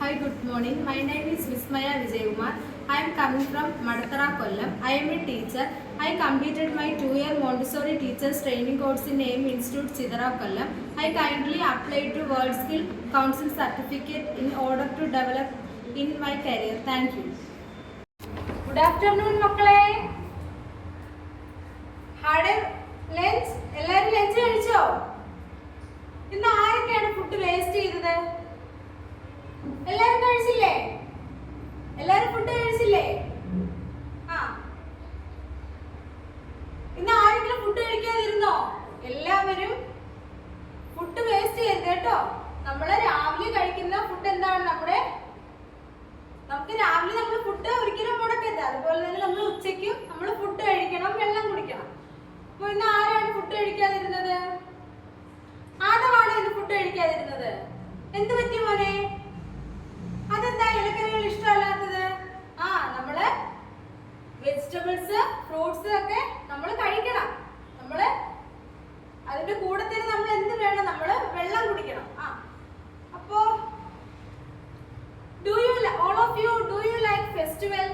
Hi, good morning. My name is Vismaya Vijaykumar. I am coming from Madathara, Kollam. I am a teacher. I completed my 2-year Montessori teachers training course in AIM Institute, Chidara, Kollam. I kindly applied to World Skill Council certificate in order to develop in my career. Thank you. Good afternoon, makkale. Had a lunch? എല്ലാരും lunch കഴിച്ചോ? ഇന്ന് ആരൊക്കെയാണ് food waste ചെയ്തത്? എല്ലാരും കഴിച്ചില്ലേ? എല്ലാരും food കഴിച്ചില്ലേ? ഇന്ന് ആരെങ്കിലും ഫുഡ് കഴിക്കാതിരുന്നോ? എല്ലാവരും ഫുഡ് വേസ്റ്റ് ചെയ്യരുത് കേട്ടോ. നമ്മള് രാവിലെ കഴിക്കുന്ന ഫുഡ് എന്താണ്? നമുക്ക് രാവിലെ നമ്മൾ ഫുഡ് ഒരിക്കലും മുടക്കരുത്. അതുപോലെ തന്നെ നമ്മൾ ഉച്ചയ്ക്കും നമ്മൾ ഫുഡ് കഴിക്കണം, വെള്ളം കുടിക്കണം. അപ്പൊ ഇന്ന് ആരാണ് ഫുഡ് കഴിക്കാതിരുന്നത്? ആദമാണ് ഇന്ന് ഫുഡ് കഴിക്കാതിരുന്നത്. എന്ത് പറ്റി മോനെ? അതെന്താ ഇലക്കറികൾ ഇഷ്ടമല്ലാത്തത്? നമ്മള് വെജിറ്റബിൾസ്, ഫ്രൂട്ട്സ് ഒക്കെ നമ്മൾ കഴിക്കണം. നമ്മള് അതിന്റെ കൂടെ തന്നെ നമ്മൾ എന്ത് വേണം? നമ്മള് വെള്ളം കുടിക്കണം. അപ്പോ all of you, do you like festival?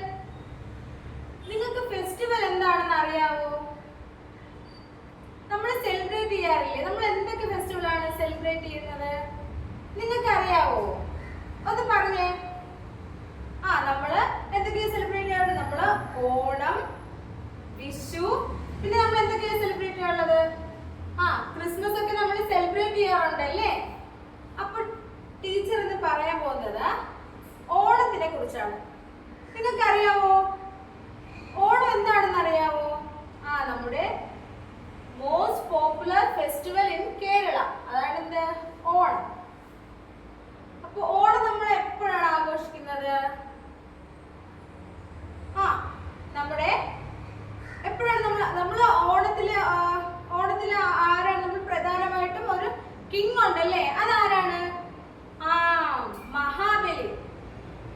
നിങ്ങൾക്ക് ഫെസ്റ്റിവൽ എന്താണെന്ന് അറിയാവോ? നമ്മൾ സെലിബ്രേറ്റ് ചെയ്യാറില്ലേ? നമ്മൾ എന്തൊക്കെ ഫെസ്റ്റിവൽ ആണ് സെലിബ്രേറ്റ് ചെയ്യുന്നത്? നിങ്ങൾക്ക് അറിയാവോ? ഒന്ന് പറഞ്ഞേ. നമ്മള് എന്തൊക്കെയാ സെലിബ്രേറ്റ് ചെയ്യാറുണ്ട്? നമ്മള് ഓണം, വിഷു, പിന്നെ നമ്മൾ എന്തൊക്കെയാ സെലിബ്രേറ്റ് ചെയ്യാറുള്ളത്? ക്രിസ്മസ് ഒക്കെ നമ്മൾ സെലിബ്രേറ്റ് ചെയ്യാറുണ്ട് അല്ലേ? അപ്പൊ ടീച്ചർ ഇന്ന് പറയാൻ പോകുന്നത് ഓണത്തിനെ കുറിച്ചാണ്. നിങ്ങൾക്ക് അറിയാവോ ഓണം എന്താണെന്ന് അറിയാവോ? നമ്മുടെ most popular festival in Kerala, അതാണ് എന്ത്? ഓണം. അപ്പൊ ഓണം നമ്മൾ എപ്പോഴാണ് ആഘോഷിക്കുന്നത്? നമ്മുടെ എപ്പോഴാണ് നമ്മള് ഓണത്തില് ആരാണ്? നമ്മൾ പ്രധാനമായിട്ടും ഒരു കിങ് ഉണ്ടല്ലേ, അതാരാണ്? മഹാബലി.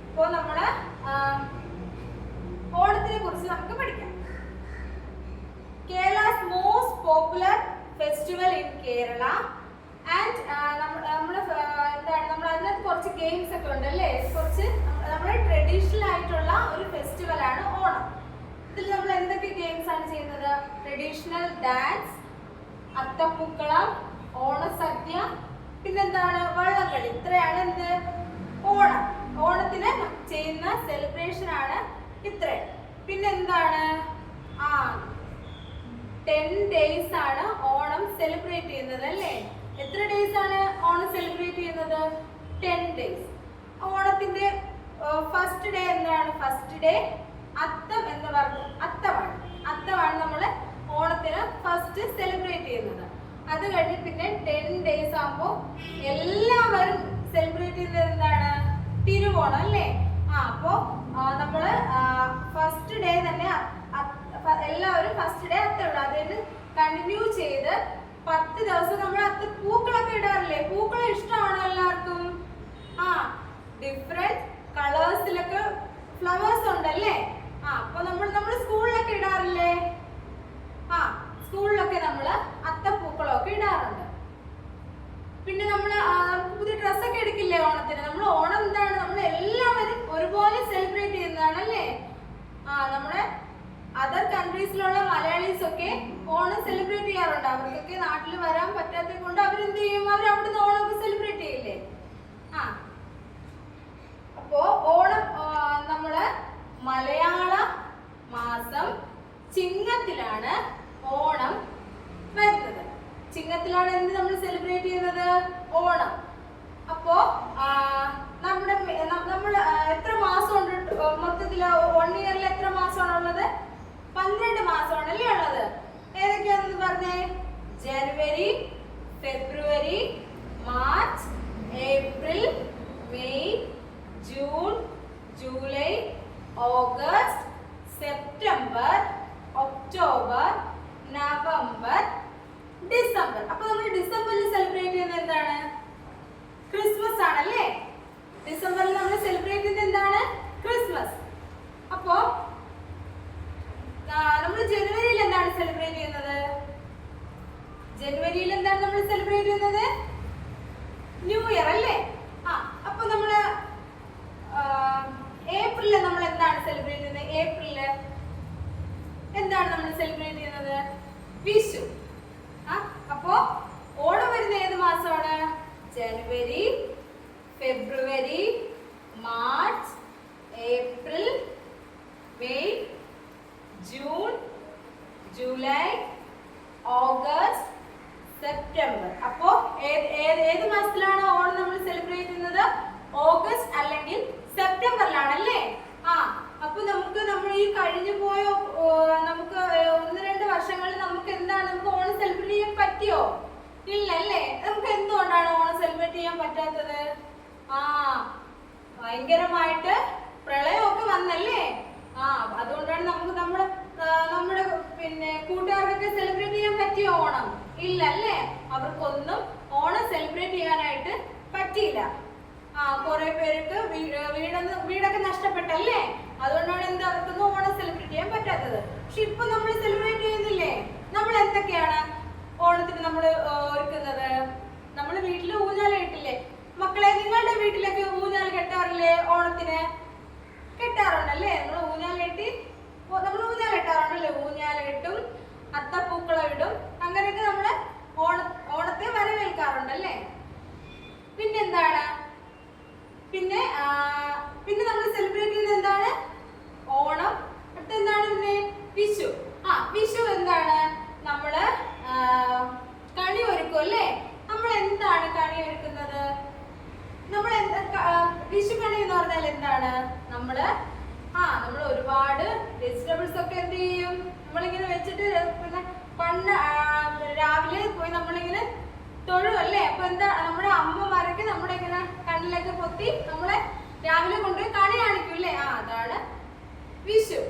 അപ്പോ നമ്മള് ഓണത്തിനെ കുറിച്ച് നമുക്ക് പഠിക്കാം. Kerala's most popular festival in Kerala and നമ്മൾ അതിനകത്ത് കുറച്ച് ഗെയിംസ് ഒക്കെ ഉണ്ടല്ലേ, കുറച്ച് നമ്മുടെ ട്രഡീഷണൽ ആയിട്ടുള്ള ഒരു ഫെസ്റ്റിവൽ ആണ് ഓണം. ഇതിൽ നമ്മൾ എന്തൊക്കെ ഗെയിംസ് ആണ് ചെയ്യുന്നത്? ട്രഡീഷണൽ ഡാൻസ്, അത്തപ്പൂക്കളം, ഓണസദ്യ, പിന്നെന്താണ്? വള്ളംകളി. ഇത്രയാണ് എന്ത്? ഓണം. ഓണത്തിന് ചെയ്യുന്ന സെലിബ്രേഷൻ ആണ് ഇത്രയും. പിന്നെന്താണ്? 10 days ആണ് ഓണം സെലിബ്രേറ്റ് ചെയ്യുന്നത് അല്ലേ? എത്ര ഡേയ്സ് ആണ് ഓണം സെലിബ്രേറ്റ് ചെയ്യുന്നത്? 10 days. ഓണത്തിന്റെ ഫസ്റ്റ് ഡേ എന്താണ്? ഫസ്റ്റ് ഡേ അത്തം എന്ന് പറഞ്ഞു, അത്തമാണ് നമ്മൾ ഓണത്തിന് ഫസ്റ്റ് സെലിബ്രേറ്റ് ചെയ്യുന്നത്. അത് കഴിഞ്ഞ് പിന്നെ 10 days ആകുമ്പോൾ എല്ലാവരും സെലിബ്രേറ്റ് ചെയ്യുന്നത് എന്താണ്? തിരുവോണം അല്ലേ? അപ്പോ നമ്മള് ഫസ്റ്റ് ഡേ തന്നെ എല്ലാവരും ഫസ്റ്റ് ഡേ അത്തമിടും. അതിന് കണ്ടിന്യൂ ചെയ്ത് 10 ദിവസം നമ്മൾ പൂക്കളൊക്കെ ഇടാറില്ലേ? പൂക്കളം ഇഷ്ടമാണോ എല്ലാവർക്കും? ഡിഫറെന്റ് കളേഴ്സിലൊക്കെ ഫ്ലവേഴ്സ് ഉണ്ടല്ലേ? അപ്പൊ നമ്മൾ സ്കൂളിലൊക്കെ ഇടാറില്ലേ? സ്കൂളിലൊക്കെ നമ്മള് അത്തപ്പൂക്കളമൊക്കെ ഇടാറുണ്ട്. പിന്നെ നമുക്ക് പുതിയ ഡ്രസ്സൊക്കെ എടുക്കില്ലേ ഓണത്തിന്? നമ്മൾ ഓണം എന്താണ്? നമ്മൾ എല്ലാവരും ഒരുപോലെ സെലിബ്രേറ്റ് ചെയ്യുന്നതാണ് അല്ലേ? നമ്മുടെ അതർ കൺട്രീസിലുള്ള മലയാളീസ് ഒക്കെ ഓണം സെലിബ്രേറ്റ് ചെയ്യാറുണ്ട്. അവർക്കൊക്കെ നാട്ടിൽ വരാൻ പറ്റാത്തത് കൊണ്ട് അവരെന്ത് ചെയ്യും? അവർ അവിടുന്ന് ഓണമൊക്കെ സെലിബ്രേറ്റ് ചെയ്യില്ലേ? അപ്പോ ഓണം നമ്മള് മലയാള മാസം ചിങ്ങത്തിലാണ് ഓണം വരുന്നത്. ചിങ്ങത്തിലാണ് എന്ത് നമ്മൾ സെലിബ്രേറ്റ് ചെയ്യുന്നത്? ഓണം. അപ്പോ നമ്മൾ എത്ര മാസം ഉണ്ട് മൊത്തത്തില്? 1 ഇയറിൽ എത്ര മാസമാണ് ഉള്ളത്? 12 മാസമാണ് അല്ലേ ഉള്ളത്? ഏതൊക്കെയാണെന്ന് പറഞ്ഞേ? ജനുവരി, ഫെബ്രുവരി, മാർച്ച്, ഫെബ്രുവരി, March, April, May, June, July, August, September. അപ്പോ ഏത് മാസത്തിലാണ് ഓണം നമ്മൾ സെലിബ്രേറ്റ് ചെയ്യുന്നത്? ഓഗസ്റ്റ് അല്ലെങ്കിൽ സെപ്റ്റംബറിലാണ് അല്ലേ? അപ്പൊ നമ്മൾ ഈ കഴിഞ്ഞു പോയ നമുക്ക് 1-2 വർഷങ്ങളിൽ നമുക്ക് ഓണം സെലിബ്രേറ്റ് ചെയ്യാൻ പറ്റിയോ? ഇല്ല അല്ലേ? നമുക്ക് എന്തുകൊണ്ടാണ് ഓണം സെലിബ്രേറ്റ് ചെയ്യാൻ പറ്റാത്തത്? ഭയങ്കരമായിട്ട് പ്രളയമൊക്കെ വന്നല്ലേ? അതുകൊണ്ടാണ് നമുക്ക് നമ്മുടെ പിന്നെ കൂട്ടുകാർക്കൊക്കെ സെലിബ്രേറ്റ് ചെയ്യാൻ പറ്റിയോ ഓണം? ഇല്ല അല്ലേ? അവർക്കൊന്നും ഓണം സെലിബ്രേറ്റ് ചെയ്യാനായിട്ട് പറ്റിയില്ല. കുറെ പേർക്ക് വീടൊക്കെ നഷ്ടപ്പെട്ടല്ലേ? അതുകൊണ്ടാണ് അവർക്കൊന്നും ഓണം സെലിബ്രേറ്റ് ചെയ്യാൻ പറ്റാത്തത്. പക്ഷെ ഇപ്പൊ നമ്മൾ സെലിബ്രേറ്റ് ചെയ്യുന്നില്ലേ? നമ്മൾ എന്തൊക്കെയാണ് ഓണത്തിന് നമ്മൾ ഒരുക്കുന്നത്? നമ്മൾ വീട്ടിൽ ഊഞ്ഞാൽ കെട്ടില്ലേ? മക്കളെ, നിങ്ങളുടെ വീട്ടിലൊക്കെ ഊഞ്ഞാൽ കെട്ടാറില്ലേ? ഓണത്തിന് കെട്ടാറുണ്ടല്ലേ? നമ്മൾ ഊഞ്ഞാൽ കെട്ടാറുണ്ടല്ലേ? ഊഞ്ഞാൽ കെട്ടും, അത്തപ്പൂക്കളം ഇടും, അങ്ങനെയൊക്കെ നമ്മള് ഓണത്തെ വരവേൽക്കാറുണ്ടല്ലേ? പിന്നെന്താണ്? പിന്നെ നമ്മൾ സെലിബ്രേറ്റ് ചെയ്യുന്നത് എന്താണ്? ഓണം. അടുത്തെന്താണ്? പിന്നെ വിഷു. വിഷു എന്താണ്? നമ്മള് കണി ഒരുക്കും അല്ലേ? നമ്മൾ എന്താണ് കണി ഒരുക്കുന്നത്? വിഷു കണി എന്ന് പറഞ്ഞാൽ എന്താണ്? നമ്മൾ ഒരുപാട് വെജിറ്റബിൾസ് ഒക്കെ എന്ത് ചെയ്യും? നമ്മളിങ്ങനെ വെച്ചിട്ട് പിന്നെ രാവിലെ പോയി നമ്മളിങ്ങനെ തൊഴും അല്ലേ? അപ്പൊ എന്താ, നമ്മുടെ അമ്മമാരൊക്കെ നമ്മുടെ ഇങ്ങനെ കണ്ണിലൊക്കെ പൊത്തി നമ്മളെ രാവിലെ കൊണ്ടുപോയി കണി കാണിക്കും അല്ലേ? അതാണ് വിഷു.